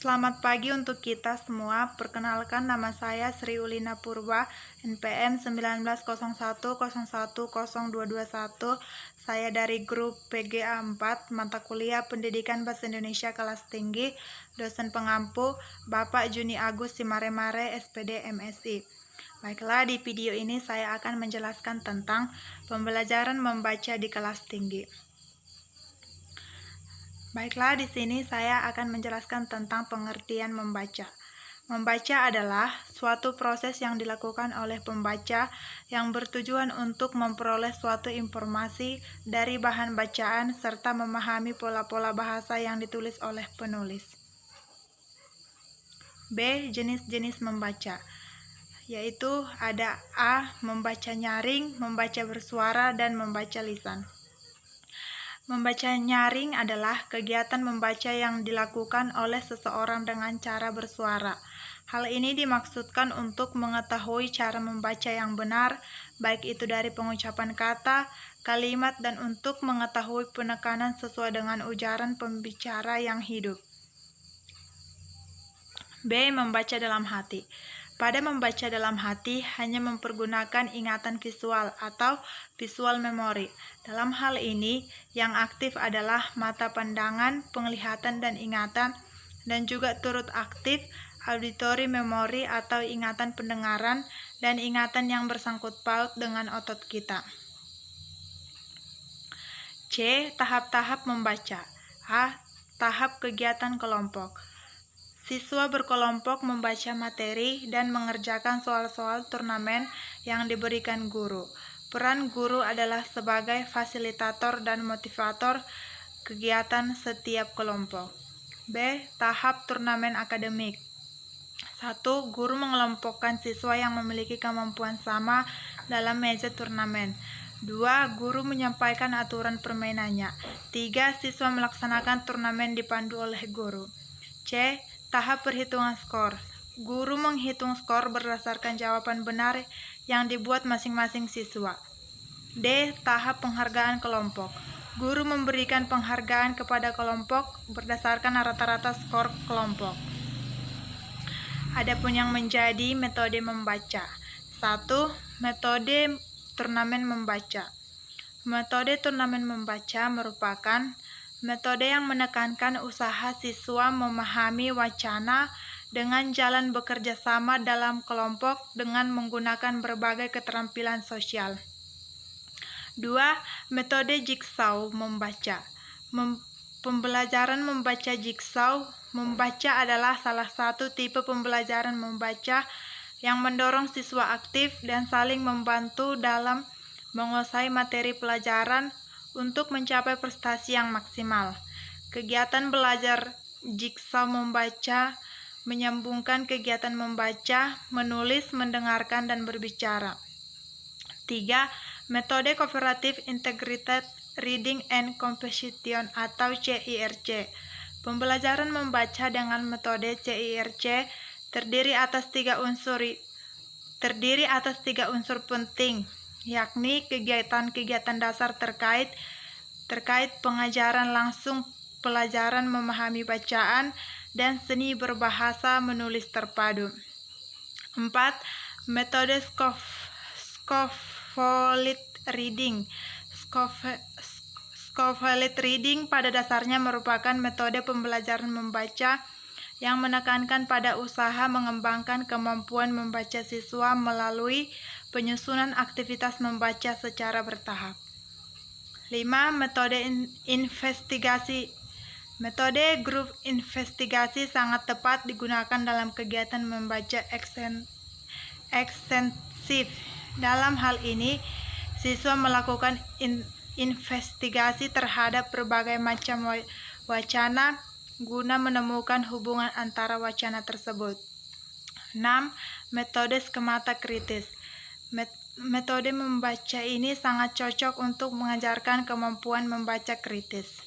Selamat pagi untuk kita semua. Perkenalkan, nama saya Sri Ulina Purba, NPM 1901010221. Saya dari grup PGA 4, mata kuliah Pendidikan Bahasa Indonesia kelas tinggi, dosen pengampu Bapak Juni Agus Simaremare, SPD MSI. Baiklah, di video ini saya akan menjelaskan tentang pembelajaran membaca di kelas tinggi. Baiklah, di sini saya akan menjelaskan tentang pengertian membaca. Membaca adalah suatu proses yang dilakukan oleh pembaca yang bertujuan untuk memperoleh suatu informasi dari bahan bacaan serta memahami pola-pola bahasa yang ditulis oleh penulis. B. Jenis-jenis membaca, yaitu ada A. Membaca nyaring, membaca bersuara, dan membaca lisan. Membaca nyaring adalah kegiatan membaca yang dilakukan oleh seseorang dengan cara bersuara. Hal ini dimaksudkan untuk mengetahui cara membaca yang benar, baik itu dari pengucapan kata, kalimat, dan untuk mengetahui penekanan sesuai dengan ujaran pembicara yang hidup. B. Membaca dalam hati. Pada membaca dalam hati hanya mempergunakan ingatan visual atau visual memory. Dalam hal ini, yang aktif adalah mata pandangan, penglihatan, dan ingatan, dan juga turut aktif auditory memory atau ingatan pendengaran dan ingatan yang bersangkut paut dengan otot kita. C. Tahap-tahap membaca. A. Tahap kegiatan kelompok. Siswa berkelompok membaca materi dan mengerjakan soal-soal turnamen yang diberikan guru. Peran guru adalah sebagai fasilitator dan motivator kegiatan setiap kelompok. B. Tahap turnamen akademik. 1. Guru mengelompokkan siswa yang memiliki kemampuan sama dalam meja turnamen. 2. Guru menyampaikan aturan permainannya. 3. Siswa melaksanakan turnamen dipandu oleh guru. C. Tahap perhitungan skor. Guru menghitung skor berdasarkan jawaban benar yang dibuat masing-masing siswa. D. Tahap penghargaan kelompok. Guru memberikan penghargaan kepada kelompok berdasarkan rata-rata skor kelompok. Adapun yang menjadi metode membaca. 1. Metode turnamen membaca. Metode turnamen membaca merupakan metode yang menekankan usaha siswa memahami wacana dengan jalan bekerja sama dalam kelompok dengan menggunakan berbagai keterampilan sosial. 2. Metode jigsaw membaca. Pembelajaran membaca jigsaw membaca adalah salah satu tipe pembelajaran membaca yang mendorong siswa aktif dan saling membantu dalam menguasai materi pelajaran untuk mencapai prestasi yang maksimal. Kegiatan belajar jigsaw membaca menyambungkan kegiatan membaca, menulis, mendengarkan, dan berbicara. 3. Metode Cooperative Integrated Reading and Composition atau CIRC. Pembelajaran membaca dengan metode CIRC terdiri atas tiga unsur penting, yakni kegiatan-kegiatan dasar terkait pengajaran langsung, pelajaran memahami bacaan, dan seni berbahasa menulis terpadu. 4. Metode Scaffold Reading. Scaffold Reading pada dasarnya merupakan metode pembelajaran membaca yang menekankan pada usaha mengembangkan kemampuan membaca siswa melalui penyusunan aktivitas membaca secara bertahap. 5. Metode investigasi. Metode grup investigasi sangat tepat digunakan dalam kegiatan membaca ekstensif. Dalam hal ini, siswa melakukan investigasi terhadap berbagai macam wacana guna menemukan hubungan antara wacana tersebut. 6. Metode skemata kritis. Metode membaca ini sangat cocok untuk mengajarkan kemampuan membaca kritis.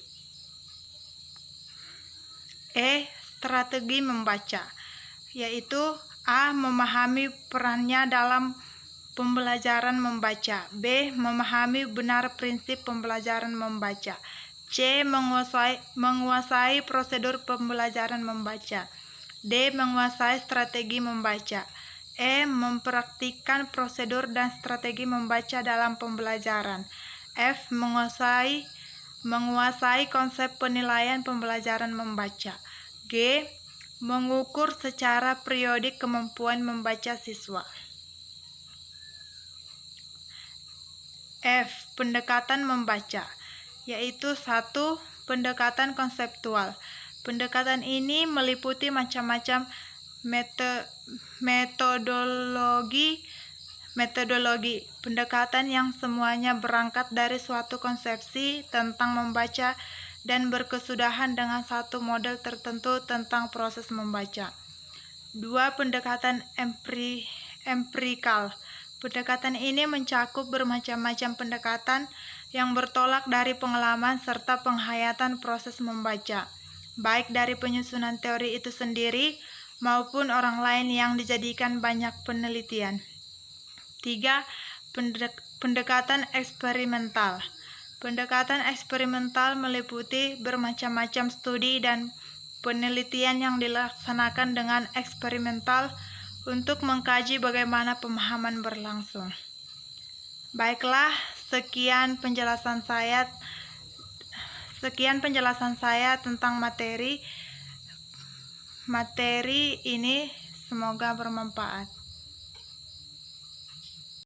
E. Strategi membaca, yaitu A. Memahami perannya dalam pembelajaran membaca. B. Memahami benar prinsip pembelajaran membaca. C. Menguasai prosedur pembelajaran membaca. D. Menguasai strategi membaca. E. Mempraktikkan prosedur dan strategi membaca dalam pembelajaran. F. Menguasai konsep penilaian pembelajaran membaca. G. Mengukur secara periodik kemampuan membaca siswa. F. Pendekatan membaca, yaitu 1. Pendekatan konseptual. Pendekatan ini meliputi macam-macam metodologi pendekatan yang semuanya berangkat dari suatu konsepsi tentang membaca dan berkesudahan dengan satu model tertentu tentang proses membaca. 2. Pendekatan empirikal. Pendekatan ini mencakup bermacam-macam pendekatan yang bertolak dari pengalaman serta penghayatan proses membaca, baik dari penyusunan teori itu sendiri maupun orang lain yang dijadikan banyak penelitian. 3. Pendekatan eksperimental. Pendekatan eksperimental meliputi bermacam-macam studi dan penelitian yang dilaksanakan dengan eksperimental untuk mengkaji bagaimana pemahaman berlangsung. Baiklah, sekian penjelasan saya tentang materi ini, semoga bermanfaat.